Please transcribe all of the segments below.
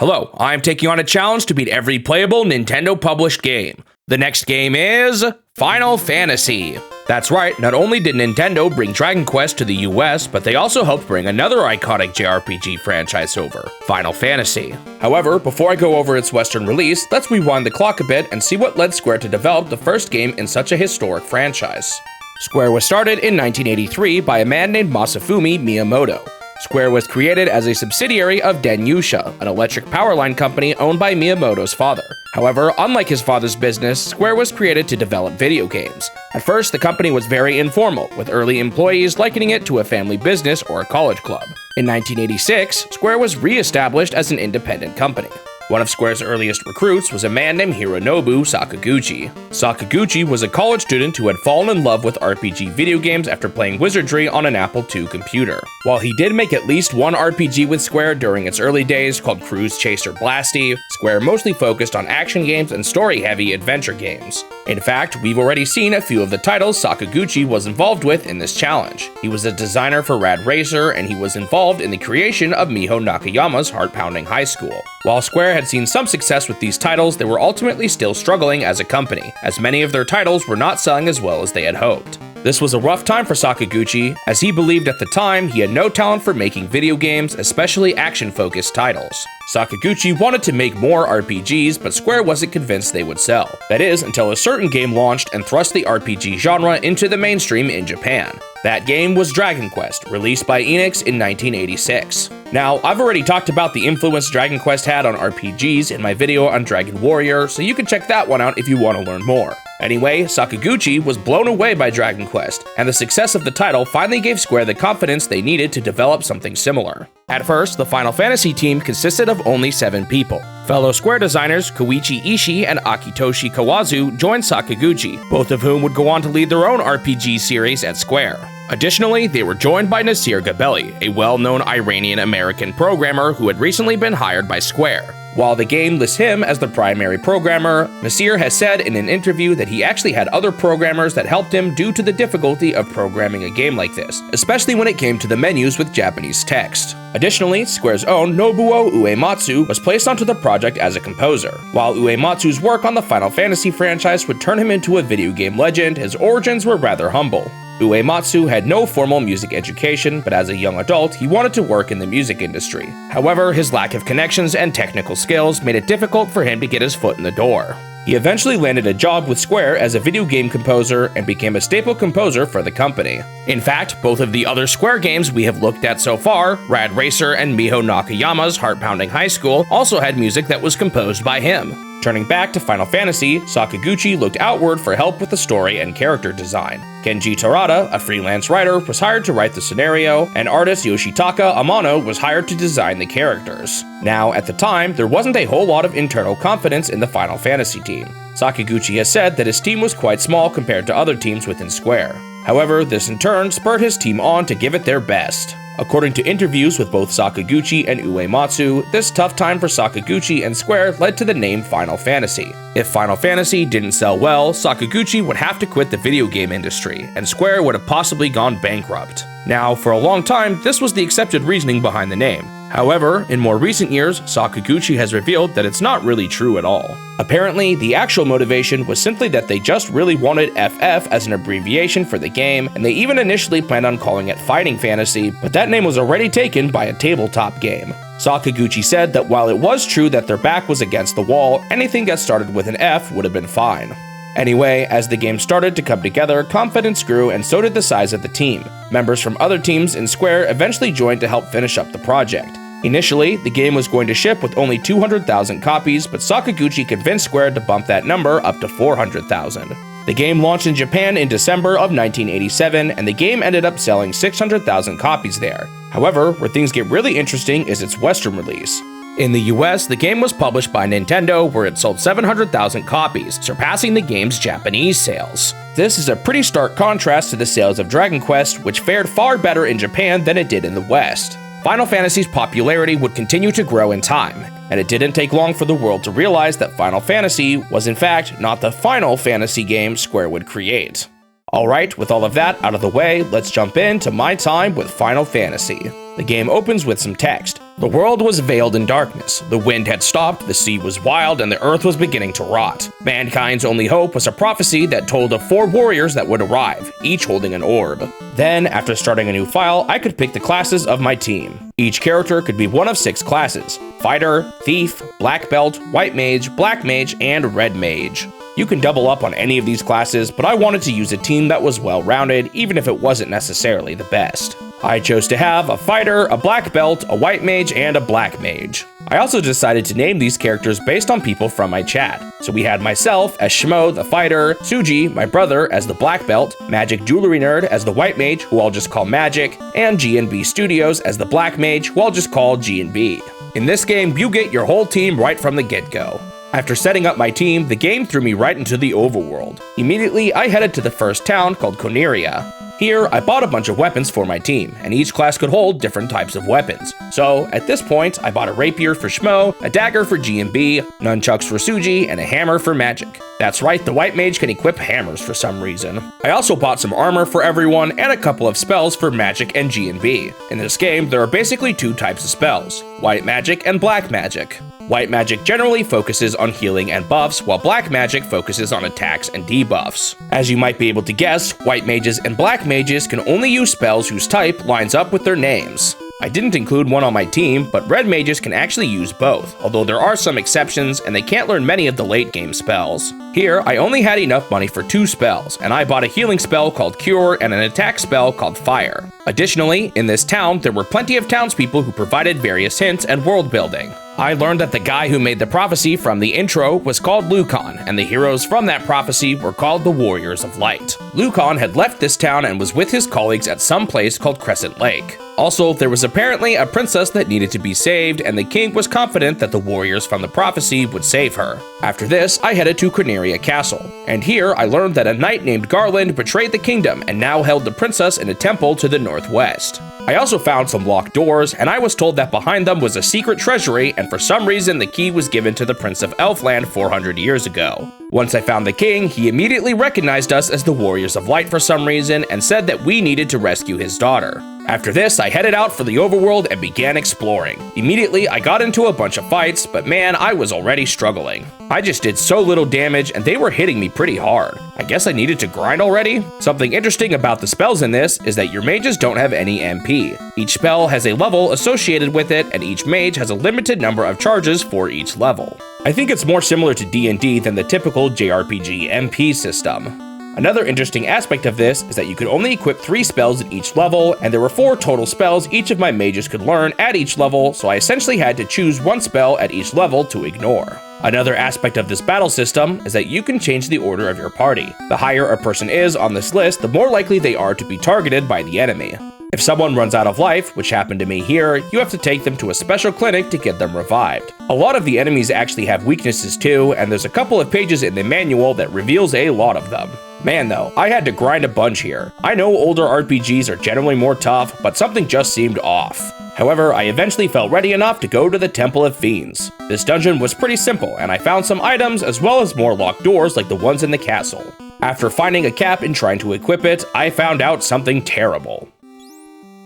Hello, I'm taking on a challenge to beat every playable Nintendo-published game. The next game is Final Fantasy. That's right, not only did Nintendo bring Dragon Quest to the US, but they also helped bring another iconic JRPG franchise over, Final Fantasy. However, before I go over its Western release, let's rewind the clock a bit and see what led Square to develop the first game in such a historic franchise. Square was started in 1983 by a man named Masafumi Miyamoto. Square was created as a subsidiary of Danyusha, an electric power line company owned by Miyamoto's father. However, unlike his father's business, Square was created to develop video games. At first, the company was very informal, with early employees likening it to a family business or a college club. In 1986, Square was re-established as an independent company. One of Square's earliest recruits was a man named Hironobu Sakaguchi. Sakaguchi was a college student who had fallen in love with RPG video games after playing Wizardry on an Apple II computer. While he did make at least one RPG with Square during its early days called Cruise Chaser Blasty, Square mostly focused on action games and story-heavy adventure games. In fact, we've already seen a few of the titles Sakaguchi was involved with in this challenge. He was a designer for Rad Racer, and he was involved in the creation of Miho Nakayama's Heart-Pounding High School. While Square had seen some success with these titles, they were ultimately still struggling as a company, as many of their titles were not selling as well as they had hoped. This was a rough time for Sakaguchi, as he believed at the time he had no talent for making video games, especially action-focused titles. Sakaguchi wanted to make more RPGs, but Square wasn't convinced they would sell. That is, until a certain game launched and thrust the RPG genre into the mainstream in Japan. That game was Dragon Quest, released by Enix in 1986. Now, I've already talked about the influence Dragon Quest had on RPGs in my video on Dragon Warrior, so you can check that one out if you want to learn more. Anyway, Sakaguchi was blown away by Dragon Quest, and the success of the title finally gave Square the confidence they needed to develop something similar. At first, the Final Fantasy team consisted of only 7 people. Fellow Square designers Koichi Ishii and Akitoshi Kawazu joined Sakaguchi, both of whom would go on to lead their own RPG series at Square. Additionally, they were joined by Nasir Gabelli, a well-known Iranian-American programmer who had recently been hired by Square. While the game lists him as the primary programmer, Nasir has said in an interview that he actually had other programmers that helped him due to the difficulty of programming a game like this, especially when it came to the menus with Japanese text. Additionally, Square's own Nobuo Uematsu was placed onto the project as a composer. While Uematsu's work on the Final Fantasy franchise would turn him into a video game legend, his origins were rather humble. Uematsu had no formal music education, but as a young adult, he wanted to work in the music industry. However, his lack of connections and technical skills made it difficult for him to get his foot in the door. He eventually landed a job with Square as a video game composer and became a staple composer for the company. In fact, both of the other Square games we have looked at so far, Rad Racer and Miho Nakayama's Heart-Pounding High School, also had music that was composed by him. Turning back to Final Fantasy, Sakaguchi looked outward for help with the story and character design. Kenji Terada, a freelance writer, was hired to write the scenario, and artist Yoshitaka Amano was hired to design the characters. Now, at the time, there wasn't a whole lot of internal confidence in the Final Fantasy team. Sakaguchi has said that his team was quite small compared to other teams within Square. However, this in turn spurred his team on to give it their best. According to interviews with both Sakaguchi and Uematsu, this tough time for Sakaguchi and Square led to the name Final Fantasy. If Final Fantasy didn't sell well, Sakaguchi would have to quit the video game industry, and Square would have possibly gone bankrupt. Now, for a long time, this was the accepted reasoning behind the name. However, in more recent years, Sakaguchi has revealed that it's not really true at all. Apparently, the actual motivation was simply that they just really wanted FF as an abbreviation for the game, and they even initially planned on calling it Fighting Fantasy, but that name was already taken by a tabletop game. Sakaguchi said that while it was true that their back was against the wall, anything that started with an F would have been fine. Anyway, as the game started to come together, confidence grew and so did the size of the team. Members from other teams in Square eventually joined to help finish up the project. Initially, the game was going to ship with only 200,000 copies, but Sakaguchi convinced Square to bump that number up to 400,000. The game launched in Japan in December of 1987, and the game ended up selling 600,000 copies there. However, where things get really interesting is its Western release. In the US, the game was published by Nintendo, where it sold 700,000 copies, surpassing the game's Japanese sales. This is a pretty stark contrast to the sales of Dragon Quest, which fared far better in Japan than it did in the West. Final Fantasy's popularity would continue to grow in time, and it didn't take long for the world to realize that Final Fantasy was in fact not the final fantasy game Square would create. Alright, with all of that out of the way, let's jump into my time with Final Fantasy. The game opens with some text. The world was veiled in darkness. The wind had stopped, the sea was wild, and the earth was beginning to rot. Mankind's only hope was a prophecy that told of 4 warriors that would arrive, each holding an orb. Then, after starting a new file, I could pick the classes of my team. Each character could be one of 6 classes: Fighter, Thief, Black Belt, White Mage, Black Mage, and Red Mage. You can double up on any of these classes, but I wanted to use a team that was well-rounded, even if it wasn't necessarily the best. I chose to have a Fighter, a Black Belt, a White Mage, and a Black Mage. I also decided to name these characters based on people from my chat. So we had myself as Shmo the Fighter, Suji, my brother, as the Black Belt, Magic Jewelry Nerd as the White Mage, who I'll just call Magic, and G&B Studios as the Black Mage, who I'll just call G&B. In this game, you get your whole team right from the get-go. After setting up my team, the game threw me right into the overworld. Immediately, I headed to the first town called Coneria. Here, I bought a bunch of weapons for my team, and each class could hold different types of weapons. So, at this point, I bought a rapier for Shmo, a dagger for G&B, nunchucks for Suji, and a hammer for Magic. That's right, the White Mage can equip hammers for some reason. I also bought some armor for everyone, and a couple of spells for Magic and G&B. In this game, there are basically 2 types of spells: White Magic and Black Magic. White Magic generally focuses on healing and buffs, while Black Magic focuses on attacks and debuffs. As you might be able to guess, White Mages and Black Mages can only use spells whose type lines up with their names. I didn't include one on my team, but Red Mages can actually use both, although there are some exceptions and they can't learn many of the late game spells. Here, I only had enough money for 2 spells, and I bought a healing spell called Cure and an attack spell called Fire. Additionally, in this town, there were plenty of townspeople who provided various hints and world building. I learned that the guy who made the prophecy from the intro was called Lucan, and the heroes from that prophecy were called the Warriors of Light. Lucan had left this town and was with his colleagues at some place called Crescent Lake. Also, there was apparently a princess that needed to be saved, and the king was confident that the warriors from the prophecy would save her. After this, I headed to Coneria Castle, and here I learned that a knight named Garland betrayed the kingdom and now held the princess in a temple to the northwest. I also found some locked doors, and I was told that behind them was a secret treasury, and for some reason the key was given to the Prince of Elfland 400 years ago. Once I found the king, he immediately recognized us as the Warriors of Light for some reason and said that we needed to rescue his daughter. After this, I headed out for the overworld and began exploring. Immediately, I got into a bunch of fights, but man, I was already struggling. I just did so little damage and they were hitting me pretty hard. I guess I needed to grind already? Something interesting about the spells in this is that your mages don't have any MP. Each spell has a level associated with it, and each mage has a limited number of charges for each level. I think it's more similar to D&D than the typical JRPG MP system. Another interesting aspect of this is that you could only equip 3 spells in each level, and there were 4 total spells each of my mages could learn at each level, so I essentially had to choose 1 spell at each level to ignore. Another aspect of this battle system is that you can change the order of your party. The higher a person is on this list, the more likely they are to be targeted by the enemy. If someone runs out of life, which happened to me here, you have to take them to a special clinic to get them revived. A lot of the enemies actually have weaknesses too, and there's a couple of pages in the manual that reveals a lot of them. Man though, I had to grind a bunch here. I know older RPGs are generally more tough, but something just seemed off. However, I eventually felt ready enough to go to the Temple of Fiends. This dungeon was pretty simple, and I found some items as well as more locked doors like the ones in the castle. After finding a cap and trying to equip it, I found out something terrible.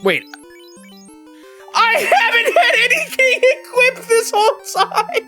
Wait, I haven't had anything equipped this whole time!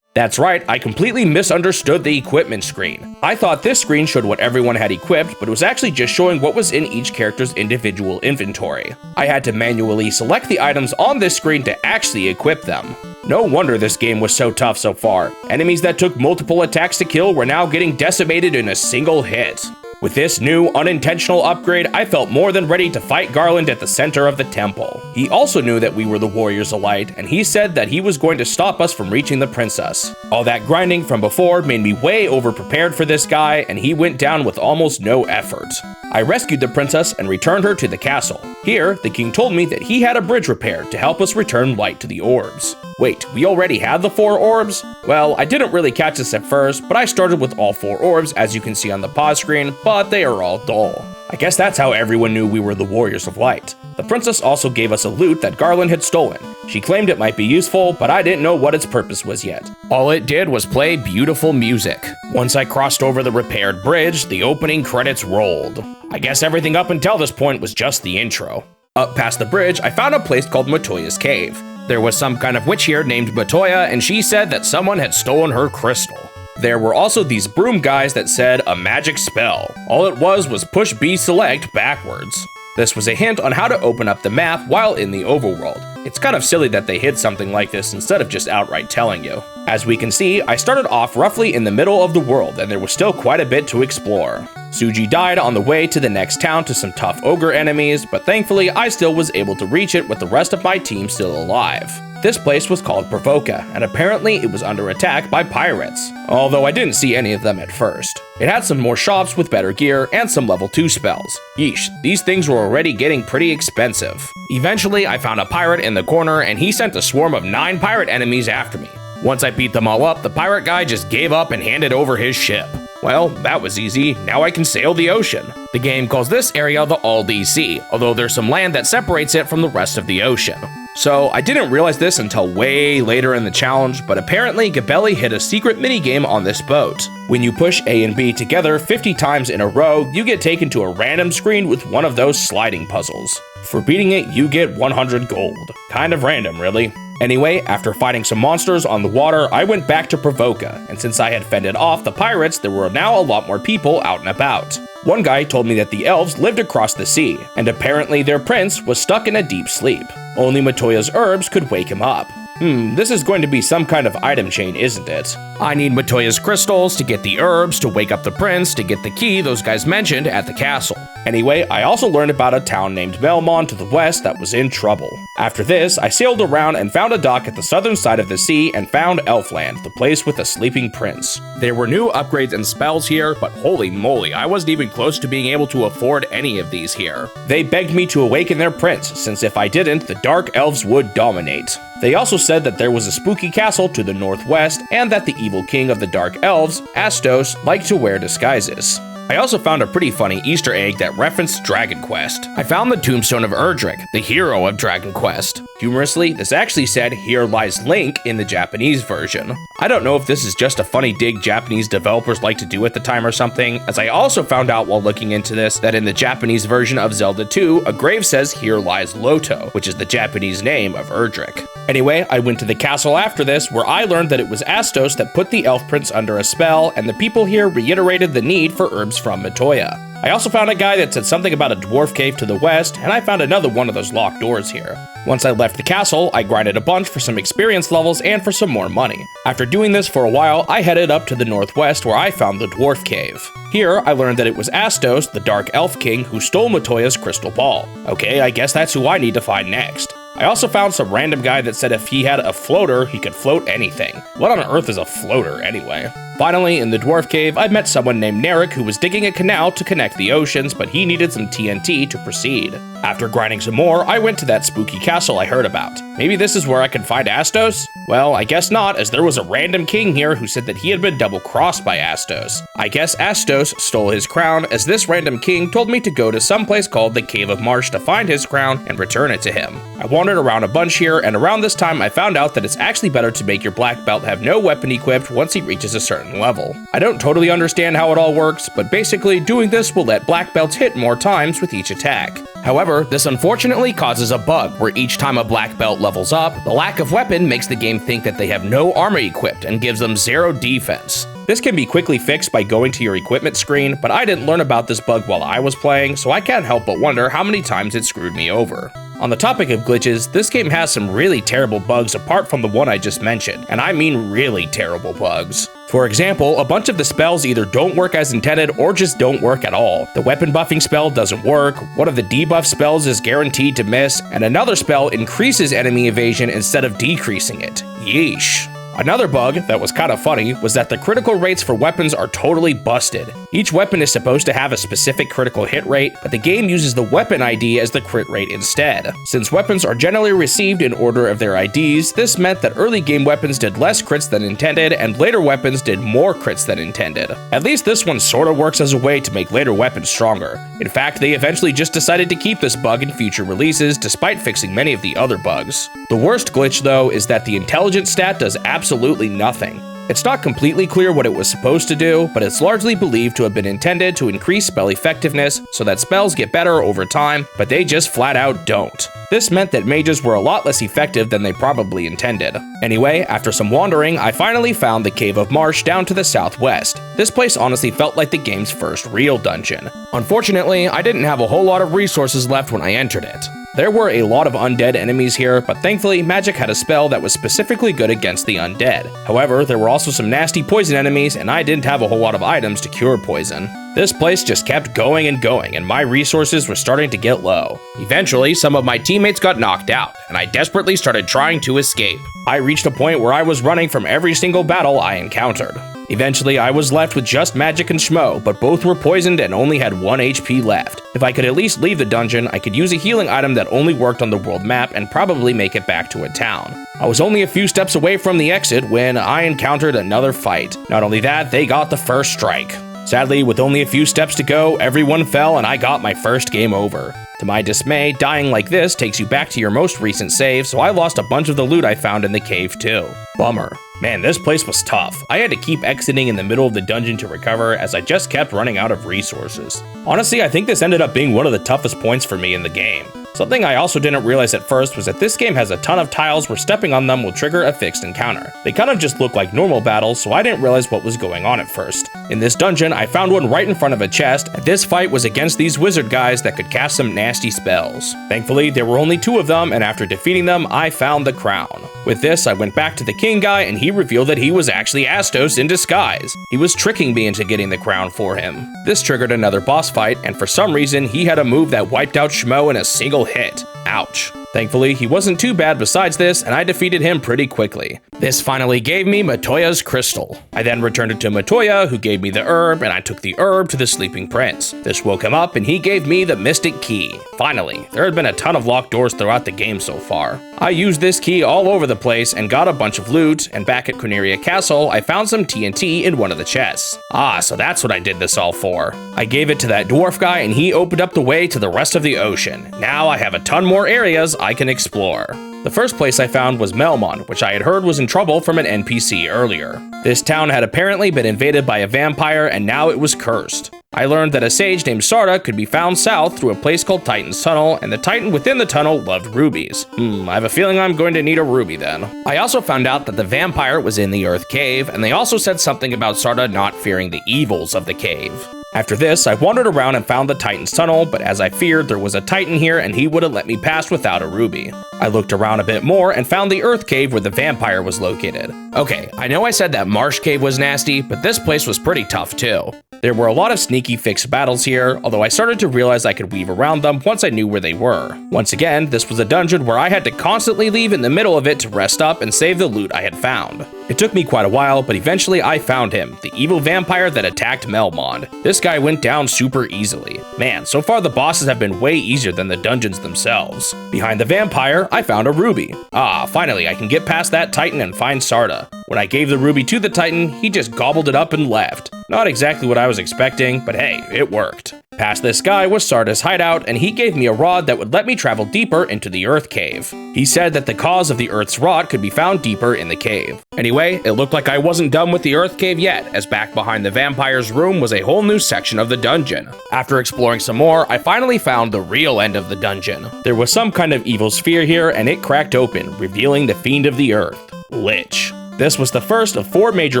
That's right, I completely misunderstood the equipment screen. I thought this screen showed what everyone had equipped, but it was actually just showing what was in each character's individual inventory. I had to manually select the items on this screen to actually equip them. No wonder this game was so tough so far. Enemies that took multiple attacks to kill were now getting decimated in a single hit. With this new, unintentional upgrade, I felt more than ready to fight Garland at the center of the temple. He also knew that we were the Warriors of Light, and he said that he was going to stop us from reaching the princess. All that grinding from before made me way over-prepared for this guy, and he went down with almost no effort. I rescued the princess and returned her to the castle. Here, the king told me that he had a bridge repaired to help us return light to the orbs. Wait, we already had the 4 orbs? Well, I didn't really catch this at first, but I started with all 4 orbs as you can see on the pause screen, but they are all dull. I guess that's how everyone knew we were the Warriors of Light. The princess also gave us a loot that Garland had stolen. She claimed it might be useful, but I didn't know what its purpose was yet. All it did was play beautiful music. Once I crossed over the repaired bridge, the opening credits rolled. I guess everything up until this point was just the intro. Up past the bridge, I found a place called Matoya's Cave. There was some kind of witch here named Matoya, and she said that someone had stolen her crystal. There were also these broom guys that said a magic spell. All it was push B select backwards. This was a hint on how to open up the map while in the overworld. It's kind of silly that they hid something like this instead of just outright telling you. As we can see, I started off roughly in the middle of the world and there was still quite a bit to explore. Suji died on the way to the next town to some tough ogre enemies, but thankfully I still was able to reach it with the rest of my team still alive. This place was called Provoca, and apparently it was under attack by pirates, although I didn't see any of them at first. It had some more shops with better gear and some level 2 spells. Yeesh, these things were already getting pretty expensive. Eventually, I found a pirate in the corner and he sent a swarm of 9 pirate enemies after me. Once I beat them all up, the pirate guy just gave up and handed over his ship. Well, that was easy. Now I can sail the ocean. The game calls this area the Aldi Sea, although there's some land that separates it from the rest of the ocean. So I didn't realize this until way later in the challenge, but apparently Gabelli hid a secret minigame on this boat. When you push A and B together 50 times in a row, you get taken to a random screen with one of those sliding puzzles. For beating it, you get 100 gold. Kind of random, really. Anyway, after fighting some monsters on the water, I went back to Provoca, and since I had fended off the pirates, there were now a lot more people out and about. One guy told me that the elves lived across the sea, and apparently their prince was stuck in a deep sleep. Only Matoya's herbs could wake him up. This is going to be some kind of item chain, isn't it? I need Matoya's crystals to get the herbs, to wake up the prince, to get the key those guys mentioned at the castle. Anyway, I also learned about a town named Melmon to the west that was in trouble. After this, I sailed around and found a dock at the southern side of the sea and found Elfland, the place with the sleeping prince. There were new upgrades and spells here, but holy moly, I wasn't even close to being able to afford any of these here. They begged me to awaken their prince, since if I didn't, the dark elves would dominate. They also said that there was a spooky castle to the northwest, and that the evil king of the dark elves, Astos, liked to wear disguises. I also found a pretty funny Easter egg that referenced Dragon Quest. I found the tombstone of Erdrick, the hero of Dragon Quest. Humorously, this actually said, "Here lies Link" in the Japanese version. I don't know if this is just a funny dig Japanese developers like to do at the time or something, as I also found out while looking into this that in the Japanese version of Zelda 2, a grave says "Here lies Loto," which is the Japanese name of Erdrick. Anyway, I went to the castle after this, where I learned that it was Astos that put the elf prince under a spell, and the people here reiterated the need for herbs from Matoya. I also found a guy that said something about a dwarf cave to the west, and I found another one of those locked doors here. Once I left the castle, I grinded a bunch for some experience levels and for some more money. After doing this for a while, I headed up to the northwest where I found the dwarf cave. Here, I learned that it was Astos, the dark elf king, who stole Matoya's crystal ball. Okay, I guess that's who I need to find next. I also found some random guy that said if he had a floater, he could float anything. What on earth is a floater, anyway? Finally, in the dwarf cave, I met someone named Narek who was digging a canal to connect the oceans, but he needed some TNT to proceed. After grinding some more, I went to that spooky castle I heard about. Maybe this is where I could find Astos? Well, I guess not, as there was a random king here who said that he had been double-crossed by Astos. I guess Astos stole his crown, as this random king told me to go to some place called the Cave of Marsh to find his crown and return it to him. I wandered around a bunch here, and around this time I found out that it's actually better to make your black belt have no weapon equipped once he reaches a certain level. I don't totally understand how it all works, but basically doing this will let black belts hit more times with each attack. However, this unfortunately causes a bug where each time a black belt levels up, the lack of weapon makes the game think that they have no armor equipped and gives them 0 defense. This can be quickly fixed by going to your equipment screen, but I didn't learn about this bug while I was playing, so I can't help but wonder how many times it screwed me over. On the topic of glitches, this game has some really terrible bugs apart from the one I just mentioned, and I mean really terrible bugs. For example, a bunch of the spells either don't work as intended or just don't work at all. The weapon buffing spell doesn't work, one of the debuff spells is guaranteed to miss, and another spell increases enemy evasion instead of decreasing it. Yeesh. Another bug that was kind of funny was that the critical rates for weapons are totally busted. Each weapon is supposed to have a specific critical hit rate, but the game uses the weapon ID as the crit rate instead. Since weapons are generally received in order of their IDs, this meant that early game weapons did less crits than intended, and later weapons did more crits than intended. At least this one sorta works as a way to make later weapons stronger. In fact, they eventually just decided to keep this bug in future releases, despite fixing many of the other bugs. The worst glitch, though, is that the intelligence stat does absolutely nothing. It's not completely clear what it was supposed to do, but it's largely believed to have been intended to increase spell effectiveness so that spells get better over time, but they just flat out don't. This meant that mages were a lot less effective than they probably intended. Anyway, after some wandering, I finally found the Cave of Marsh down to the southwest. This place honestly felt like the game's first real dungeon. Unfortunately, I didn't have a whole lot of resources left when I entered it. There were a lot of undead enemies here, but thankfully magic had a spell that was specifically good against the undead. However, there were also some nasty poison enemies, and I didn't have a whole lot of items to cure poison. This place just kept going, and my resources were starting to get low. Eventually, some of my teammates got knocked out, and I desperately started trying to escape. I reached a point where I was running from every single battle I encountered. Eventually, I was left with just magic and Schmo, but both were poisoned and only had 1 HP left. If I could at least leave the dungeon, I could use a healing item that only worked on the world map and probably make it back to a town. I was only a few steps away from the exit when I encountered another fight. Not only that, they got the first strike. Sadly, with only a few steps to go, everyone fell and I got my first game over. To my dismay, dying like this takes you back to your most recent save, so I lost a bunch of the loot I found in the cave too. Bummer. Man, this place was tough. I had to keep exiting in the middle of the dungeon to recover as I just kept running out of resources. Honestly, I think this ended up being one of the toughest points for me in the game. Something I also didn't realize at first was that this game has a ton of tiles where stepping on them will trigger a fixed encounter. They kind of just look like normal battles, so I didn't realize what was going on at first. In this dungeon, I found one right in front of a chest, and this fight was against these wizard guys that could cast some nasty spells. Thankfully, there were only 2 of them, and after defeating them, I found the crown. With this, I went back to the king guy, and he revealed that he was actually Astos in disguise. He was tricking me into getting the crown for him. This triggered another boss fight, and for some reason, he had a move that wiped out Schmo in a single hit. Ouch. Thankfully, he wasn't too bad besides this, and I defeated him pretty quickly. This finally gave me Matoya's crystal. I then returned it to Matoya, who gave me the herb, and I took the herb to the sleeping prince. This woke him up, and he gave me the mystic key. Finally, there had been a ton of locked doors throughout the game so far. I used this key all over the place and got a bunch of loot, and back at Corneria Castle, I found some TNT in one of the chests. Ah, so that's what I did this all for. I gave it to that dwarf guy, and he opened up the way to the rest of the ocean. Now I have a ton more areas I can explore. The first place I found was Melmon, which I had heard was in trouble from an NPC earlier. This town had apparently been invaded by a vampire and now it was cursed. I learned that a sage named Sarda could be found south through a place called Titan's Tunnel, and the Titan within the tunnel loved rubies. I have a feeling I'm going to need a ruby then. I also found out that the vampire was in the Earth Cave, and they also said something about Sarda not fearing the evils of the cave. After this, I wandered around and found the Titan's Tunnel, but as I feared, there was a Titan here and he wouldn't let me pass without a ruby. I looked around a bit more and found the Earth Cave where the vampire was located. Okay, I know I said that Marsh Cave was nasty, but this place was pretty tough too. There were a lot of sneaky fixed battles here, although I started to realize I could weave around them once I knew where they were. Once again, this was a dungeon where I had to constantly leave in the middle of it to rest up and save the loot I had found. It took me quite a while, but eventually I found him, the evil vampire that attacked Melmond. This guy went down super easily. Man, so far the bosses have been way easier than the dungeons themselves. Behind the vampire, I found a ruby. Ah, finally I can get past that Titan and find Sarda. When I gave the ruby to the Titan, he just gobbled it up and left. Not exactly what I was expecting, but hey, it worked. Past this guy was Sarda's hideout, and he gave me a rod that would let me travel deeper into the Earth Cave. He said that the cause of the Earth's rot could be found deeper in the cave. Anyway, it looked like I wasn't done with the Earth Cave yet, as back behind the vampire's room was a whole new section of the dungeon. After exploring some more, I finally found the real end of the dungeon. There was some kind of evil sphere here, and it cracked open, revealing the Fiend of the Earth, Lich. This was the first of 4 major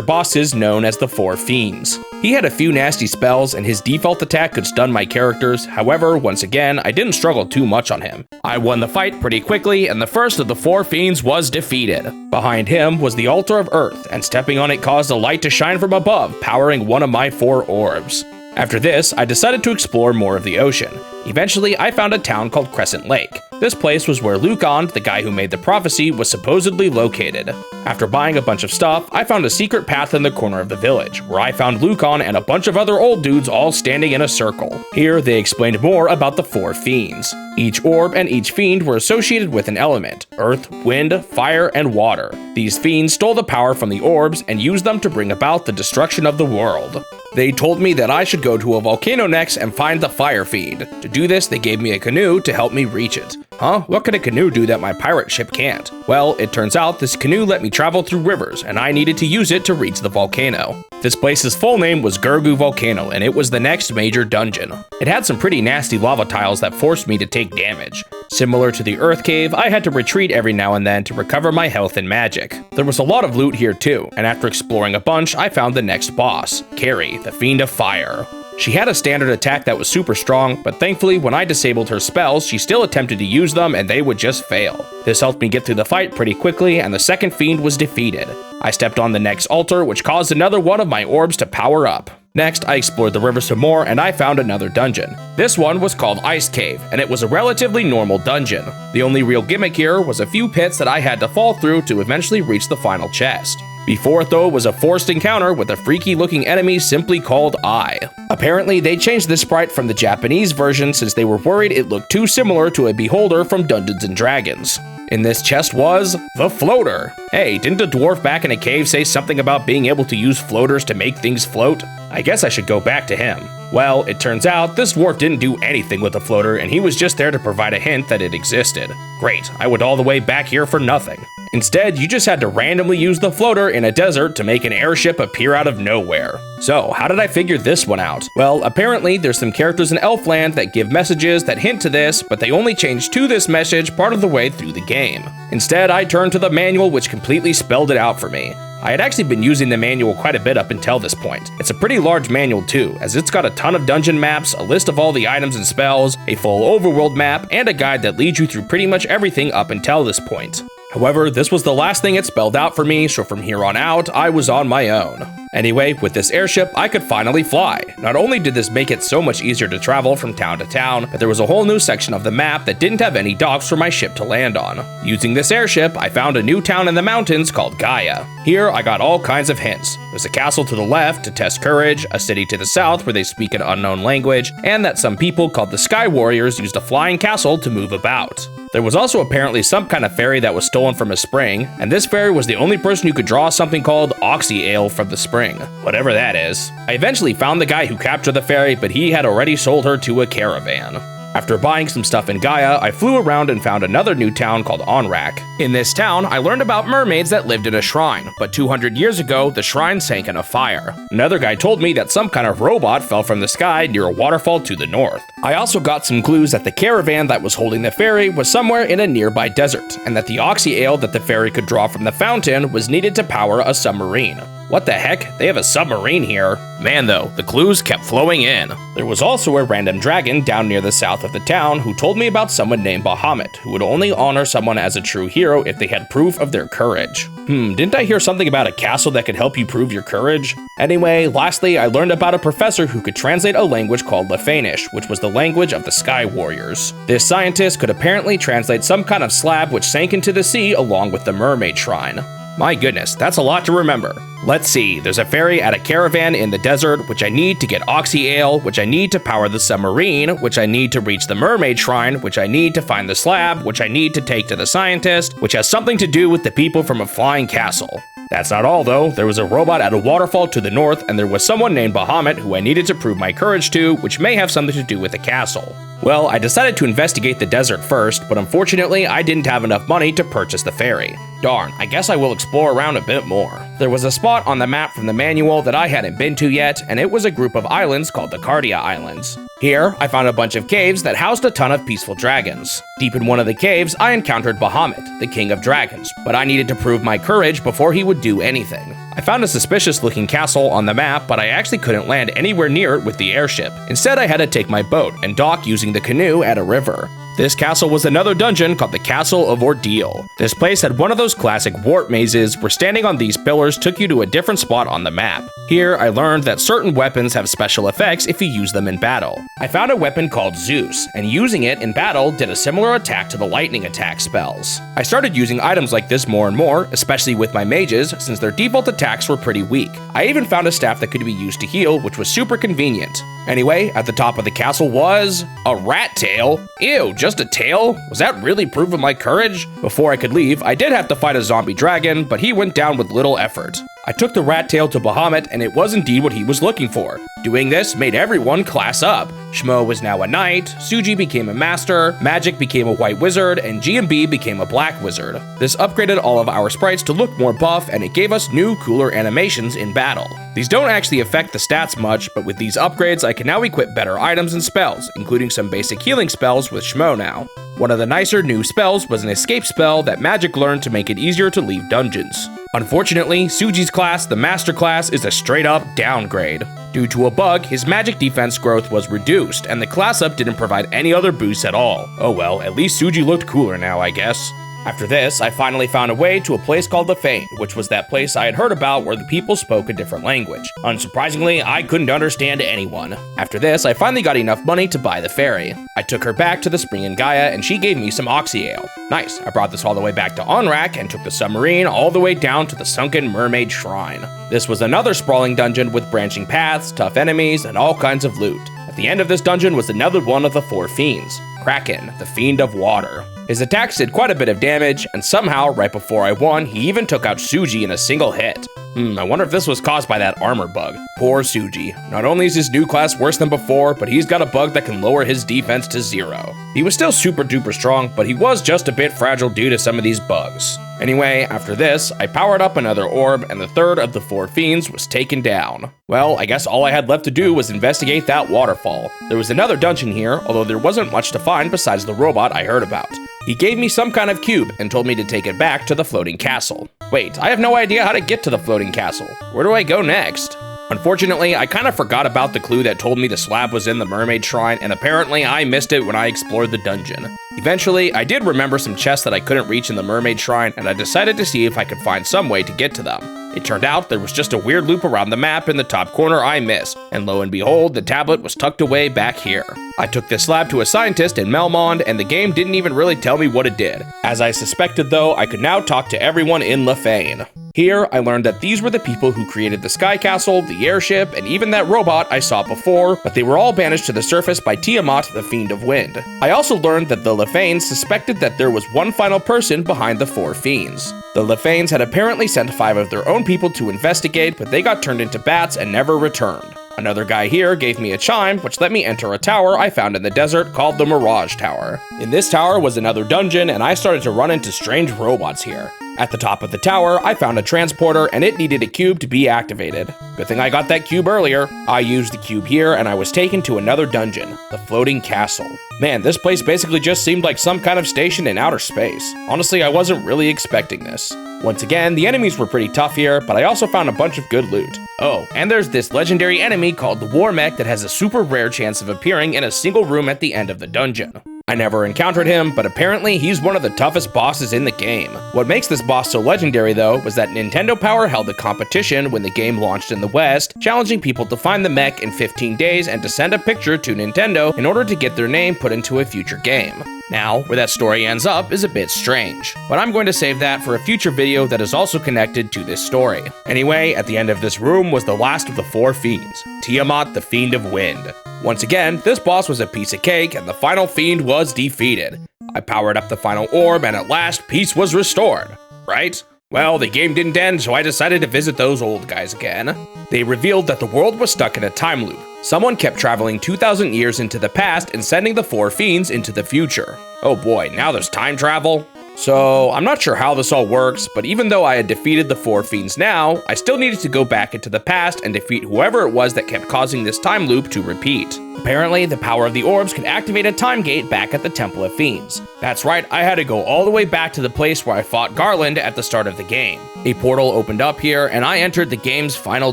bosses known as the 4 Fiends. He had a few nasty spells and his default attack could stun my characters, however, once again, I didn't struggle too much on him. I won the fight pretty quickly and the first of the 4 Fiends was defeated. Behind him was the Altar of Earth, and stepping on it caused a light to shine from above, powering one of my 4 orbs. After this, I decided to explore more of the ocean. Eventually, I found a town called Crescent Lake. This place was where Lucond, the guy who made the prophecy, was supposedly located. After buying a bunch of stuff, I found a secret path in the corner of the village, where I found Lucond and a bunch of other old dudes all standing in a circle. Here, they explained more about the 4 Fiends. Each orb and each fiend were associated with an element: earth, wind, fire, and water. These fiends stole the power from the orbs and used them to bring about the destruction of the world. They told me that I should go to a volcano next and find the Fire Fiend. To do this, they gave me a canoe to help me reach it. Huh? What could a canoe do that my pirate ship can't? Well, it turns out this canoe let me travel through rivers, and I needed to use it to reach the volcano. This place's full name was Gurgu Volcano, and it was the next major dungeon. It had some pretty nasty lava tiles that forced me to take damage. Similar to the Earth Cave, I had to retreat every now and then to recover my health and magic. There was a lot of loot here too, and after exploring a bunch, I found the next boss, Carrie, the Fiend of Fire. She had a standard attack that was super strong, but thankfully when I disabled her spells, she still attempted to use them and they would just fail. This helped me get through the fight pretty quickly, and the second fiend was defeated. I stepped on the next altar, which caused another one of my orbs to power up. Next, I explored the river some more and I found another dungeon. This one was called Ice Cave, and it was a relatively normal dungeon. The only real gimmick here was a few pits that I had to fall through to eventually reach the final chest. Before it though was a forced encounter with a freaky looking enemy simply called Eye. Apparently they changed this sprite from the Japanese version since they were worried it looked too similar to a beholder from Dungeons & Dragons. In this chest was the floater. Hey, didn't a dwarf back in a cave say something about being able to use floaters to make things float? I guess I should go back to him. Well, it turns out this dwarf didn't do anything with the floater and he was just there to provide a hint that it existed. Great, I went all the way back here for nothing. Instead, you just had to randomly use the floater in a desert to make an airship appear out of nowhere. So, how did I figure this one out? Well, apparently there's some characters in Elfland that give messages that hint to this, but they only changed to this message part of the way through the game. Instead, I turned to the manual which completely spelled it out for me. I had actually been using the manual quite a bit up until this point. It's a pretty large manual too, as it's got a ton of dungeon maps, a list of all the items and spells, a full overworld map, and a guide that leads you through pretty much everything up until this point. However, this was the last thing it spelled out for me, so from here on out, I was on my own. Anyway, with this airship, I could finally fly. Not only did this make it so much easier to travel from town to town, but there was a whole new section of the map that didn't have any docks for my ship to land on. Using this airship, I found a new town in the mountains called Gaia. Here, I got all kinds of hints. There's a castle to the left to test courage, a city to the south where they speak an unknown language, and that some people called the Sky Warriors used a flying castle to move about. There was also apparently some kind of fairy that was stolen from a spring, and this fairy was the only person who could draw something called Oxy Ale from the spring, whatever that is. I eventually found the guy who captured the fairy, but he had already sold her to a caravan. After buying some stuff in Gaia, I flew around and found another new town called Onrak. In this town, I learned about mermaids that lived in a shrine, but 200 years ago, the shrine sank in a fire. Another guy told me that some kind of robot fell from the sky near a waterfall to the north. I also got some clues that the caravan that was holding the ferry was somewhere in a nearby desert, and that the Oxy Ale that the ferry could draw from the fountain was needed to power a submarine. What the heck? They have a submarine here. Man though, the clues kept flowing in. There was also a random dragon down near the south of the town who told me about someone named Bahamut, who would only honor someone as a true hero if they had proof of their courage. Didn't I hear something about a castle that could help you prove your courage? Anyway, lastly, I learned about a professor who could translate a language called Lefanish, which was the language of the Sky Warriors. This scientist could apparently translate some kind of slab which sank into the sea along with the mermaid shrine. My goodness, that's a lot to remember. Let's see, there's a ferry at a caravan in the desert, which I need to get Oxy Ale, which I need to power the submarine, which I need to reach the mermaid shrine, which I need to find the slab, which I need to take to the scientist, which has something to do with the people from a flying castle. That's not all though, there was a robot at a waterfall to the north, and there was someone named Bahamut who I needed to prove my courage to, which may have something to do with the castle. Well, I decided to investigate the desert first, but unfortunately I didn't have enough money to purchase the ferry. Darn, I guess I will explore around a bit more. There was a spot on the map from the manual that I hadn't been to yet, and it was a group of islands called the Cardia Islands. Here, I found a bunch of caves that housed a ton of peaceful dragons. Deep in one of the caves, I encountered Bahamut, the king of dragons, but I needed to prove my courage before he would do anything. I found a suspicious-looking castle on the map, but I actually couldn't land anywhere near it with the airship. Instead, I had to take my boat and dock using the canoe at a river. This castle was another dungeon called the Castle of Ordeal. This place had one of those classic warp mazes where standing on these pillars took you to a different spot on the map. Here, I learned that certain weapons have special effects if you use them in battle. I found a weapon called Zeus, and using it in battle did a similar attack to the lightning attack spells. I started using items like this more and more, especially with my mages, since their default attacks were pretty weak. I even found a staff that could be used to heal, which was super convenient. Anyway, at the top of the castle was a rat tail. Ew, just a tail? Was that really proof of my courage? Before I could leave, I did have to fight a zombie dragon, but he went down with little effort. I took the rat tail to Bahamut, and it was indeed what he was looking for. Doing this made everyone class up. Shmo was now a knight, Suji became a master, Magic became a white wizard, and G&B became a black wizard. This upgraded all of our sprites to look more buff, and it gave us new, cooler animations in battle. These don't actually affect the stats much, but with these upgrades I can now equip better items and spells, including some basic healing spells with Shmo now. One of the nicer new spells was an escape spell that Magic learned to make it easier to leave dungeons. Unfortunately, Suji's class, the Master class, is a straight-up downgrade. Due to a bug, his magic defense growth was reduced, and the class up didn't provide any other boosts at all. Oh well, at least Suji looked cooler now, I guess. After this, I finally found a way to a place called the Fiend, which was that place I had heard about where the people spoke a different language. Unsurprisingly, I couldn't understand anyone. After this, I finally got enough money to buy the ferry. I took her back to the spring in Gaia, and she gave me some Oxy Ale. Nice, I brought this all the way back to Onrak and took the submarine all the way down to the sunken mermaid shrine. This was another sprawling dungeon with branching paths, tough enemies, and all kinds of loot. At the end of this dungeon was another one of the 4 fiends, Kraken, the Fiend of Water. His attacks did quite a bit of damage, and somehow, right before I won, he even took out Suji in a single hit. I wonder if this was caused by that armor bug. Poor Suji. Not only is his new class worse than before, but he's got a bug that can lower his defense to 0. He was still super duper strong, but he was just a bit fragile due to some of these bugs. Anyway, after this, I powered up another orb, and the third of the 4 fiends was taken down. Well, I guess all I had left to do was investigate that waterfall. There was another dungeon here, although there wasn't much to find besides the robot I heard about. He gave me some kind of cube and told me to take it back to the floating castle. Wait, I have no idea how to get to the floating castle. Where do I go next? Unfortunately, I kind of forgot about the clue that told me the slab was in the mermaid shrine, and apparently I missed it when I explored the dungeon. Eventually, I did remember some chests that I couldn't reach in the mermaid shrine, and I decided to see if I could find some way to get to them. It turned out there was just a weird loop around the map in the top corner I missed, and lo and behold, the tablet was tucked away back here. I took this slab to a scientist in Melmond, and the game didn't even really tell me what it did. As I suspected though, I could now talk to everyone in Lefane. Here, I learned that these were the people who created the Sky Castle, the airship, and even that robot I saw before, but they were all banished to the surface by Tiamat, the Fiend of Wind. I also learned that the Lefanes suspected that there was one final person behind the 4 fiends. The Lefanes had apparently sent 5 of their own people to investigate, but they got turned into bats and never returned. Another guy here gave me a chime, which let me enter a tower I found in the desert called the Mirage Tower. In this tower was another dungeon, and I started to run into strange robots here. At the top of the tower, I found a transporter, and it needed a cube to be activated. Good thing I got that cube earlier. I used the cube here, and I was taken to another dungeon, the Floating Castle. Man, this place basically just seemed like some kind of station in outer space. Honestly, I wasn't really expecting this. Once again, the enemies were pretty tough here, but I also found a bunch of good loot. Oh, and there's this legendary enemy called the War Mech that has a super rare chance of appearing in a single room at the end of the dungeon. I never encountered him, but apparently he's one of the toughest bosses in the game. What makes this boss so legendary though, was that Nintendo Power held a competition when the game launched in the West, challenging people to find the mech in 15 days and to send a picture to Nintendo in order to get their name put into a future game. Now, where that story ends up is a bit strange, but I'm going to save that for a future video that is also connected to this story. Anyway, at the end of this room was the last of the 4 fiends, Tiamat the Fiend of Wind. Once again, this boss was a piece of cake and the final fiend was defeated. I powered up the final orb and at last peace was restored, right? Well, the game didn't end, so I decided to visit those old guys again. They revealed that the world was stuck in a time loop. Someone kept traveling 2,000 years into the past and sending the 4 fiends into the future. Oh boy, now there's time travel? So, I'm not sure how this all works, but even though I had defeated the 4 fiends now, I still needed to go back into the past and defeat whoever it was that kept causing this time loop to repeat. Apparently, the power of the orbs could activate a time gate back at the Temple of Fiends. That's right, I had to go all the way back to the place where I fought Garland at the start of the game. A portal opened up here, and I entered the game's final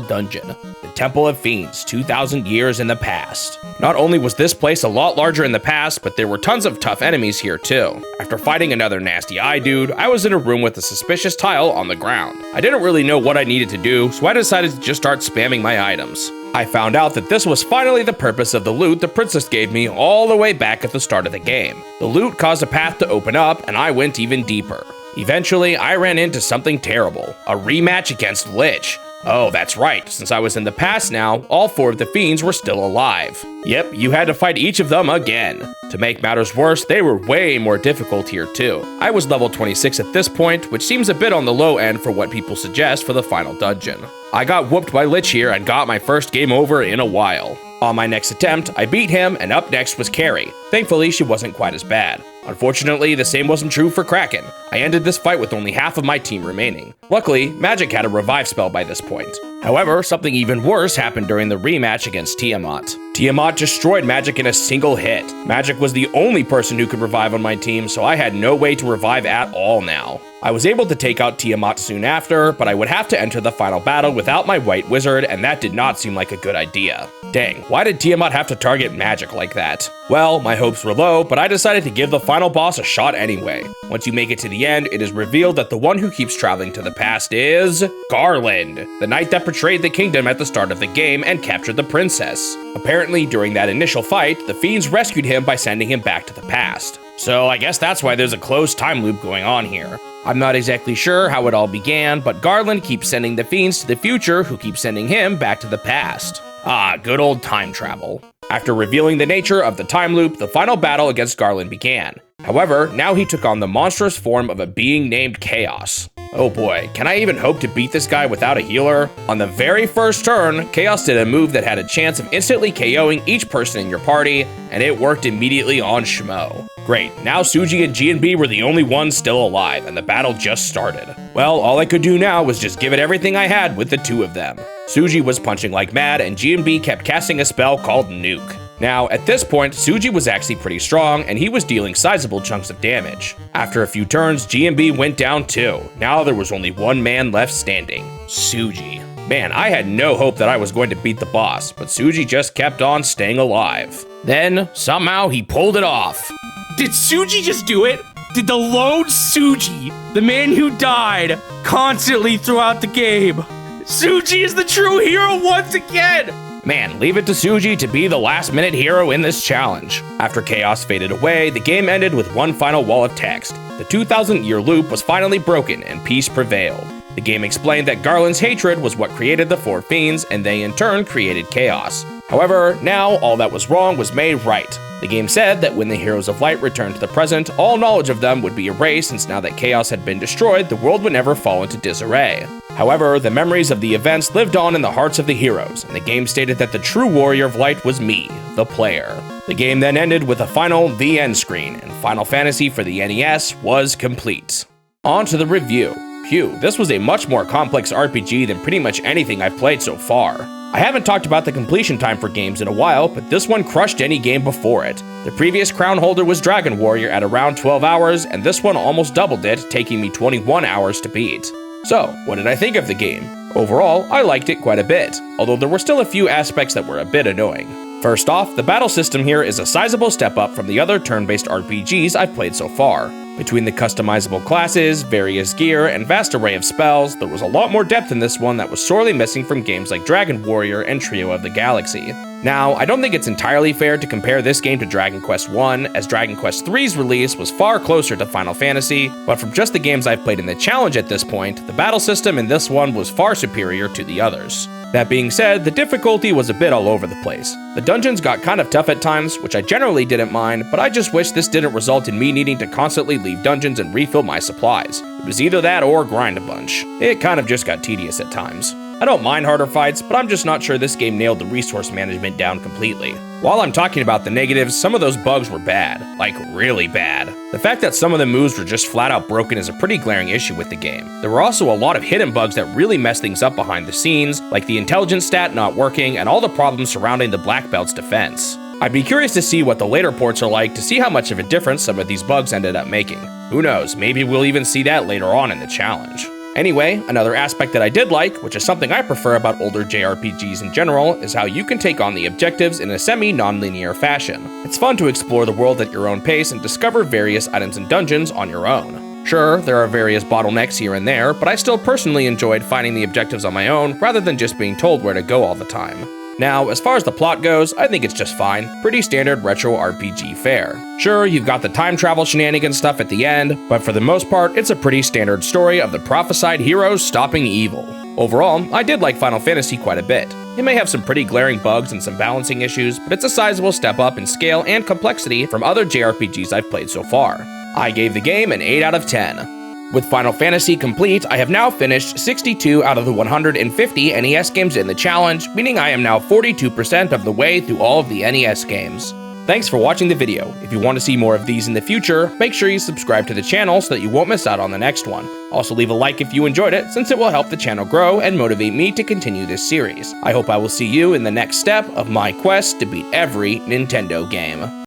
dungeon, the Temple of Fiends, 2,000 years in the past. Not only was this place a lot larger in the past, but there were tons of tough enemies here too. After fighting another nasty eye dude, I was in a room with a suspicious tile on the ground. I didn't really know what I needed to do, so I decided to just start spamming my items. I found out that this was finally the purpose of the loot the princess gave me all the way back at the start of the game. The loot caused a path to open up, and I went even deeper. Eventually, I ran into something terrible, a rematch against Lich. Oh, that's right. Since I was in the past now, all 4 of the Fiends were still alive. Yep, you had to fight each of them again. To make matters worse, they were way more difficult here too. I was level 26 at this point, which seems a bit on the low end for what people suggest for the final dungeon. I got whooped by Lich here and got my first game over in a while. On my next attempt, I beat him, and up next was Carrie. Thankfully, she wasn't quite as bad. Unfortunately, the same wasn't true for Kraken. I ended this fight with only half of my team remaining. Luckily, Magic had a revive spell by this point. However, something even worse happened during the rematch against Tiamat. Tiamat destroyed Magic in a single hit. Magic was the only person who could revive on my team, so I had no way to revive at all now. I was able to take out Tiamat soon after, but I would have to enter the final battle without my white wizard, and that did not seem like a good idea. Dang, why did Tiamat have to target Magic like that? Well, my hopes were low, but I decided to give the final boss a shot anyway. Once you make it to the end, it is revealed that the one who keeps traveling to the past is Garland, the knight that betrayed the kingdom at the start of the game and captured the princess. Apparently, during that initial fight, the Fiends rescued him by sending him back to the past. So I guess that's why there's a closed time loop going on here. I'm not exactly sure how it all began, but Garland keeps sending the Fiends to the future who keep sending him back to the past. Ah, good old time travel. After revealing the nature of the time loop, the final battle against Garland began. However, now he took on the monstrous form of a being named Chaos. Oh boy, can I even hope to beat this guy without a healer? On the very first turn, Chaos did a move that had a chance of instantly KOing each person in your party, and it worked immediately on Shmo. Great, now Suji and G&B were the only ones still alive, and the battle just started. Well, all I could do now was just give it everything I had with the 2 of them. Suji was punching like mad, and G&B kept casting a spell called Nuke. Now, at this point, Suji was actually pretty strong, and he was dealing sizable chunks of damage. After a few turns, G&B went down too. Now there was only one man left standing, Suji. Man, I had no hope that I was going to beat the boss, but Suji just kept on staying alive. Then, somehow, he pulled it off. Did Suji just do it? Did the lone Suji, the man who died constantly throughout the game? Suji is the true hero once again! Man, leave it to Suji to be the last-minute hero in this challenge. After Chaos faded away, the game ended with one final wall of text. The 2,000-year loop was finally broken and peace prevailed. The game explained that Garland's hatred was what created the 4 Fiends, and they in turn created Chaos. However, now all that was wrong was made right. The game said that when the Heroes of Light returned to the present, all knowledge of them would be erased, since now that Chaos had been destroyed, the world would never fall into disarray. However, the memories of the events lived on in the hearts of the heroes, and the game stated that the true Warrior of Light was me, the player. The game then ended with a final The End screen, and Final Fantasy for the NES was complete. On to the review. Phew, this was a much more complex RPG than pretty much anything I've played so far. I haven't talked about the completion time for games in a while, but this one crushed any game before it. The previous crown holder was Dragon Warrior at around 12 hours, and this one almost doubled it, taking me 21 hours to beat. So, what did I think of the game? Overall, I liked it quite a bit, although there were still a few aspects that were a bit annoying. First off, the battle system here is a sizable step up from the other turn-based RPGs I've played so far. Between the customizable classes, various gear, and vast array of spells, there was a lot more depth in this one that was sorely missing from games like Dragon Warrior and Trio of the Galaxy. Now, I don't think it's entirely fair to compare this game to Dragon Quest I, as Dragon Quest III's release was far closer to Final Fantasy, but from just the games I've played in the challenge at this point, the battle system in this one was far superior to the others. That being said, the difficulty was a bit all over the place. The dungeons got kind of tough at times, which I generally didn't mind, but I just wish this didn't result in me needing to constantly leave dungeons and refill my supplies. It was either that or grind a bunch. It kind of just got tedious at times. I don't mind harder fights, but I'm just not sure this game nailed the resource management down completely. While I'm talking about the negatives, some of those bugs were bad. Like, really bad. The fact that some of the moves were just flat out broken is a pretty glaring issue with the game. There were also a lot of hidden bugs that really messed things up behind the scenes, like the intelligence stat not working and all the problems surrounding the Black Belt's defense. I'd be curious to see what the later ports are like to see how much of a difference some of these bugs ended up making. Who knows, maybe we'll even see that later on in the challenge. Anyway, another aspect that I did like, which is something I prefer about older JRPGs in general, is how you can take on the objectives in a semi-non-linear fashion. It's fun to explore the world at your own pace and discover various items and dungeons on your own. Sure, there are various bottlenecks here and there, but I still personally enjoyed finding the objectives on my own rather than just being told where to go all the time. Now, as far as the plot goes, I think it's just fine. Pretty standard retro RPG fare. Sure, you've got the time travel shenanigans stuff at the end, but for the most part, it's a pretty standard story of the prophesied heroes stopping evil. Overall, I did like Final Fantasy quite a bit. It may have some pretty glaring bugs and some balancing issues, but it's a sizable step up in scale and complexity from other JRPGs I've played so far. I gave the game an 8 out of 10. With Final Fantasy complete, I have now finished 62 out of the 150 NES games in the challenge, meaning I am now 42% of the way through all of the NES games. Thanks for watching the video. If you want to see more of these in the future, make sure you subscribe to the channel so that you won't miss out on the next one. Also leave a like if you enjoyed it, since it will help the channel grow and motivate me to continue this series. I hope I will see you in the next step of my quest to beat every Nintendo game.